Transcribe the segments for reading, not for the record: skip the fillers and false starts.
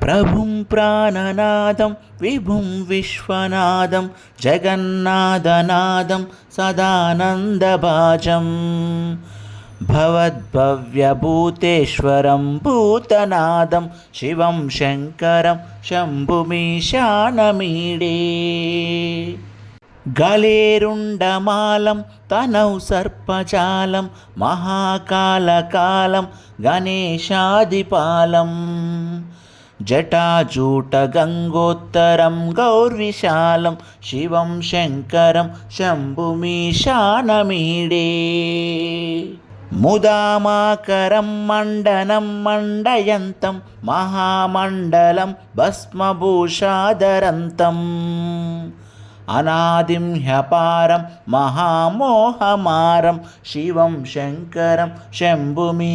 प्रभुं प्राणनादं विभुं विश्वनादं जगन्नाथनादं सदानन्दभाजं भवद्भव्यभूतेश्वरं भूतनादं शिवं शङ्करं शम्भुमीशानमीडे गलेरुण्डमालं तनौ सर्पजालं महाकालकालं गणेशादिपालं जटाजूटगङ्गोत्तरं गौर्विशालं शिवं शङ्करं शम्भुमीशानमीडे मुदामाकरं मण्डनं मण्डयन्तं महामण्डलं भस्मभूषाधरन्तम् अनादिं ह्यपारं महामोहमारं शिवं शङ्करं शम्भुमीशानमीडे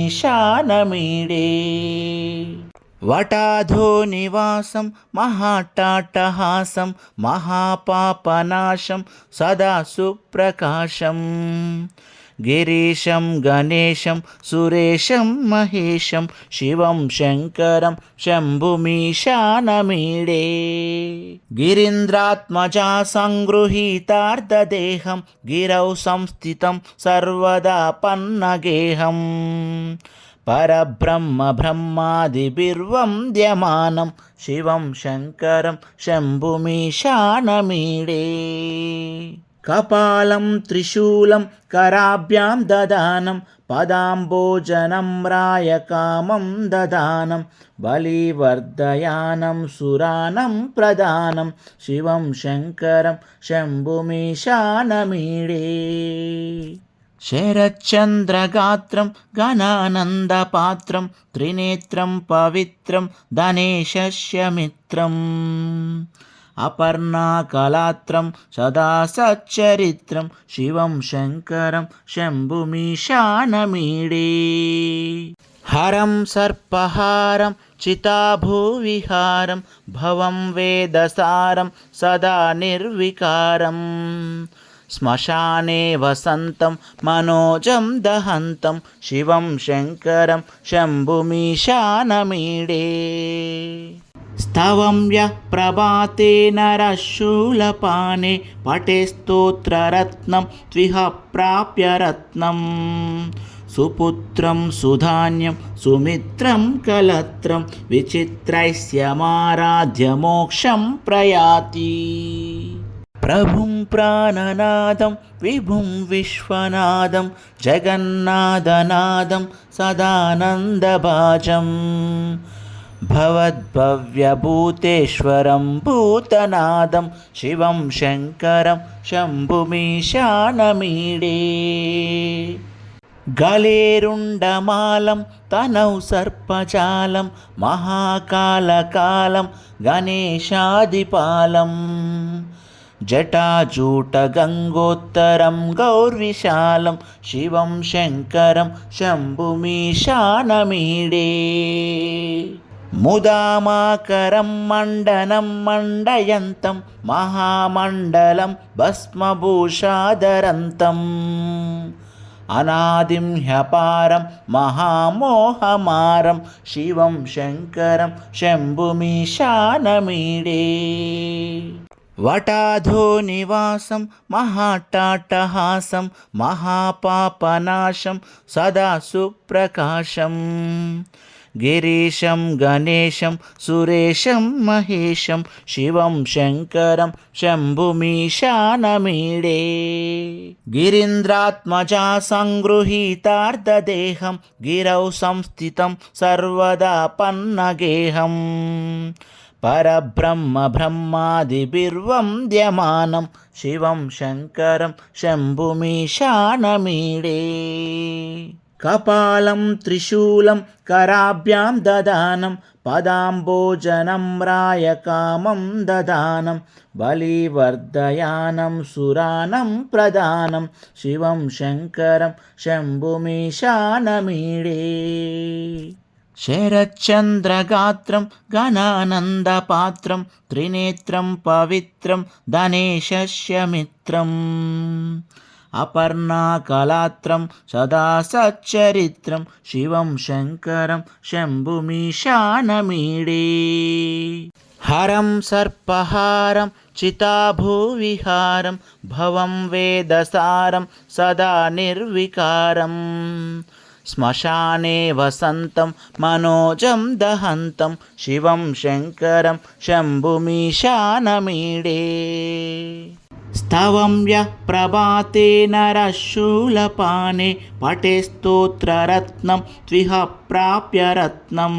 वटाधो निवासं महाट्टाट्टहासं महापापनाशं सदा सुप्रकाशं गिरीशं गणेशं सुरेशं महेशं शिवं शङ्करं शम्भुमीशानमीडे गिरीन्द्रात्मजा सङ्गृहीतार्धदेहं गिरौ संस्थितं सर्वदा पन्नगेहं परब्रह्म ब्रह्मादिभिर्वन्द्यमानं शिवं शङ्करं शम्भुमीशानमीडे कपालं त्रिशूलं कराभ्यां ददानं पदाम्बोजनं रायकामं ददानं बलिवर्धयानं सुरानं प्रदानं शिवं शङ्करं शम्भुमीशानमीडे शरच्चन्द्रगात्रं घनानन्दपात्रं त्रिनेत्रं पवित्रं धनेशस्य मित्रम् अपर्णाकलात्रं सदा सच्चरित्रं शिवं शङ्करं शम्भुमीशानमीडे हरं सर्पहारं चिताभूविहारं भवं वेदसारं सदा निर्विकारं श्मशाने वसन्तं मनोजं दहन्तं शिवं शङ्करं शम्भुमीशानमीडे स्तवं यः प्रभाते नरशूलपाने पठे स्तोत्ररत्नं त्विह प्राप्य रत्नं सुपुत्रं सुधान्यं सुमित्रं कलत्रं विचित्रैस्यमाराध्य मोक्षं प्रयाति प्रभुं प्राणनादं विभुं विश्वनादं जगन्नाथनादं सदानन्दभाजं भवद्भव्यभूतेश्वरं भूतनादं शिवं शङ्करं शम्भुमीशानमीडे गलेरुण्डमालं तनौ सर्पजालं महाकालकालं गणेशादिपालं जटाजूटगङ्गोत्तरं गौर्विशालं शिवं शङ्करं शम्भुमीशानमीडे मुदामाकरं मण्डनं मण्डयन्तं महामण्डलं भस्मभूषाधरन्तम् अनादिं ह्यपारं महामोहमारं शिवं शङ्करं शम्भुमीशानमीडे वटाधो निवासं महाट्टाट्टहासं महापापनाशं सदा सुप्रकाशं गिरीशं गणेशं सुरेशं महेशं शिवं शङ्करं शम्भुमीशानमीडे गिरीन्द्रात्मजा सङ्गृहीतार्धदेहं गिरौ संस्थितं सर्वदा पन्नगेहं परब्रह्म ब्रह्मादिभिर्वन्द्यमानं शिवं शङ्करं शम्भुमीशानमीडे कपालं त्रिशूलं कराभ्यां ददानं पदाम्बोजनं रायकामं ददानं बलिवर्धयानं सुरानं प्रदानं शिवं शङ्करं शम्भुमीशानमीडे शरच्चन्द्रगात्रं घनानन्दपात्रं त्रिनेत्रं पवित्रं धनेशस्य मित्रम् అపర్ణాకలాత్రం సదా సచ్చరిత్రం శివం శంకరం శంభుమీశానమీడే. హరం సర్పహారం చితాభూవిహారం భవం వేదసారం సదా నిర్వికారం. శ్మశానే వసంతం మనోజం దహంతం శివం శంకరం శంభుమీశానమీడే. స్తవం యః ప్రభాతే నరః శూలపానే పఠే స్తోత్రరత్నం త్విహ ప్రాప్య రత్నం.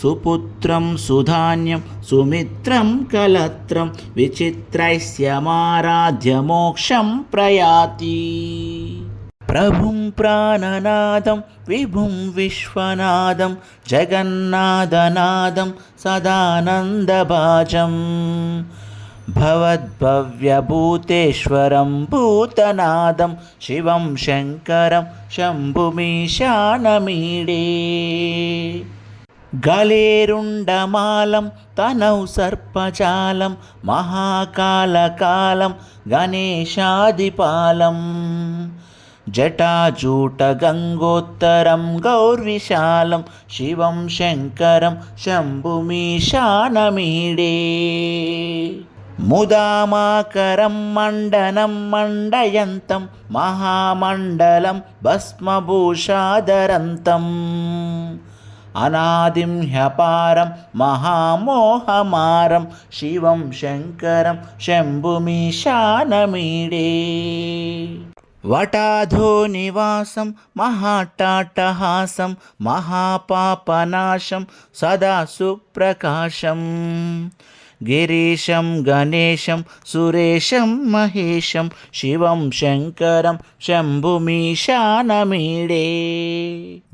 సుపుత్రం సుధాన్యం సుమిత్రం కలత్రం విచిత్రైస్యమారాధ్య మోక్షం ప్రయాతి. ప్రభుం ప్రాణనాదం విభుం విశ్వనాదం జగన్నాథనాదం సదానందభాజం. భవద్భవ్యభూతేశ్వరం భూతనాదం శివం శంకరం శంభుమీశానమీడే. గళేరుండమాలం తనౌ సర్పజాలం మహాకాలకాలం గణేశాదిపాలం. జటాజూటగంగోత్తరం గౌర్విశాలం శివం శంకరం శంభుమీశానమీడే. ముదామాకరం మండనం మండయంతం మహామండలం భస్మభూషాధరంతం. అనాదిం హ్యపారం మహామోహమారం శివం శంకరం శంభుమీశానమీడే. వటాధో నివాసం మహాటాటహాసం మహాపాపనాశం సదా సుప్రకాశం. గిరీశం గణేశం సురేశం మహేశం శివం శంకరం శంభుమీశానమీడే.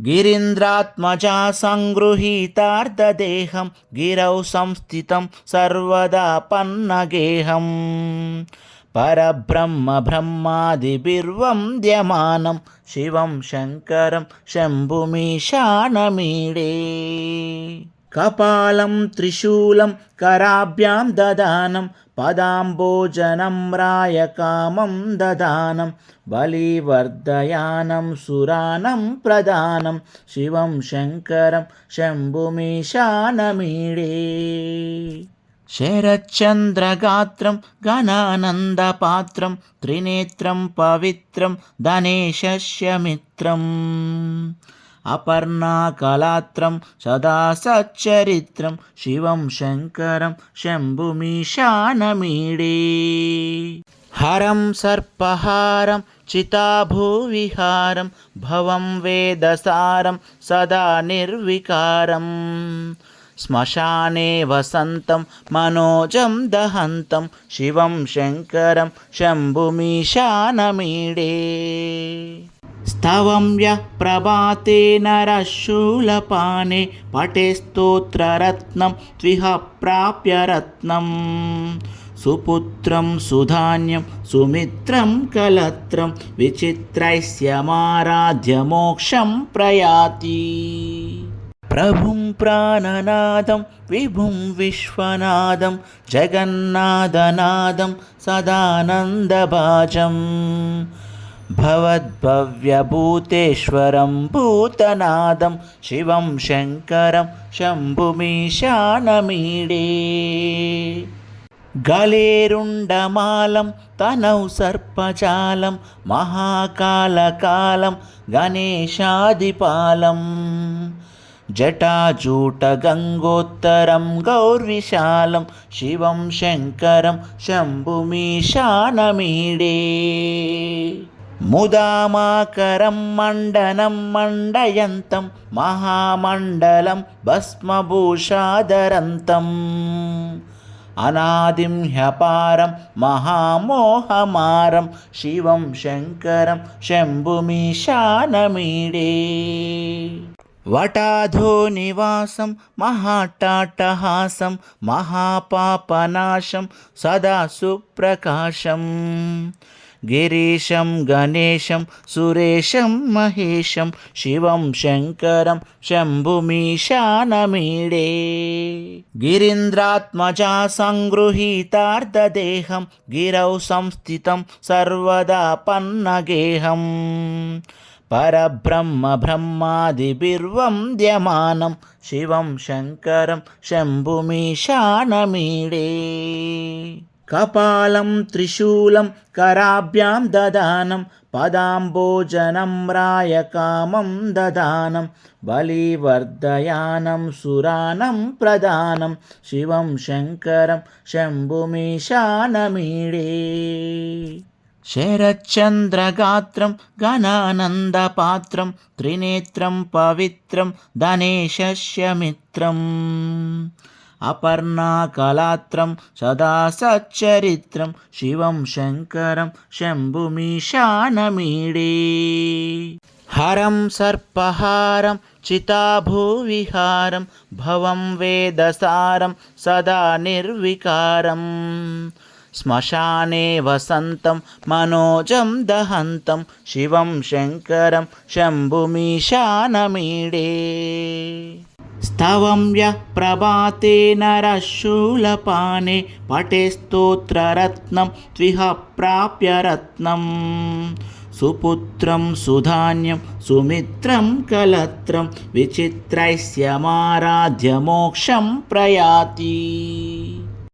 గిరీంద్రాత్మజా సంగృహీతార్ధదేహం గిరౌ సంస్థితం సర్వదా పన్నగేహం. పరబ్రహ్మ బ్రహ్మాదిభిర్వంద్యమానం శివం శంకరం శంభుమీశానమీడే. కపాలం త్రిశూలం కరాభ్యాం దదానం పదాంబోజనం రాయకామం దదానం. బలివర్ధయానం సురానం ప్రదానం శివం శంకరం శంభుమీశానమీడే. శరచంద్రగాత్రం ఘనానందపాత్రం త్రినేత్రం పవిత్రం ధనేశస్య మిత్రం. అపర్ణాకలాత్రం సదా సచ్చరిత్రం శివం శంకరం శంభుమీశానమీడే. హరం సర్పహారం చితాభూవిహారం భవం వేదసారం సదా నిర్వికారం. శ్మశానే వసంతం మనోజం దహంతం శివం శంకరం శంభుమీశానమీడే. స్తవం యః ప్రభాతే నరః శూలపానే పఠే స్తోత్రరత్నం త్విహ ప్రాప్య రత్నం. సుపుత్రం సుధాన్యం సుమిత్రం కలత్రం విచిత్రైస్యమారాధ్య మోక్షం ప్రయాతి. ప్రభుం ప్రాణనాదం విభుం విశ్వనాదం జగన్నాథనాదం సదానందభాజం. భవద్భవ్యభూతేశ్వరం భూతనాదం శివం శంకరం శంభుమీశానమీడే. గళేరుండమాలం తనౌ సర్పజాలం మహాకాలకాలం గణేశాదిపాలం. జటాజూటగంగోత్తరం గౌర్విశాలం శివం శంకరం శంభుమీశానమీడే. ముదామాకరం మండనం మండయంతం మహామండలం భస్మభూషాధరంతం. అనాదిం హ్యపారం మహామోహమారం శివం శంకరం శంభుమీశానమీడే. వటాధో నివాసం మహాటాటహాసం మహాపాపనాశం సదా సుప్రకాశం. గిరీశం గణేశం సురేశం మహేశం శివం శంకరం శంభుమీశానమీడే. गिरीन्द्रात्मजा सङ्गृहीतार्धदेहं गिरौ संस्थितं सर्वदा पन्नगेहम् परब्रह्म ब्रह्मादिभिर्वन्द्यमानं शिवं शङ्करं शम्भुमीशानमीडे कपालं त्रिशूलं कराभ्यां ददानं पदाम्बोजनं रायकामं ददानं बलिवर्धयानं सुरानं प्रदानं शिवं शङ्करं शम्भुमीशानमीडे शरच्चन्द्रगात्रं घनानन्दपात्रं त्रिनेत्रं पवित्रं धनेशस्य मित्रम् अपर्णाकलात्रं सदा सच्चरित्रं शिवं शङ्करं शम्भुमीशानमीडे हरं सर्पहारं चिताभूविहारं भवं वेदसारं सदा निर्विकारम् श्मशाने वसन्तं मनोजं दहन्तं शिवं शङ्करं शम्भुमीशानमीडे स्तवं यः प्रभाते नरः शूलपाने पठे स्तोत्ररत्नं त्विह प्राप्य रत्नं सुपुत्रं सुधान्यं सुमित्रं कलत्रं विचित्रैस्यमाराध्य मोक्षं प्रयाति।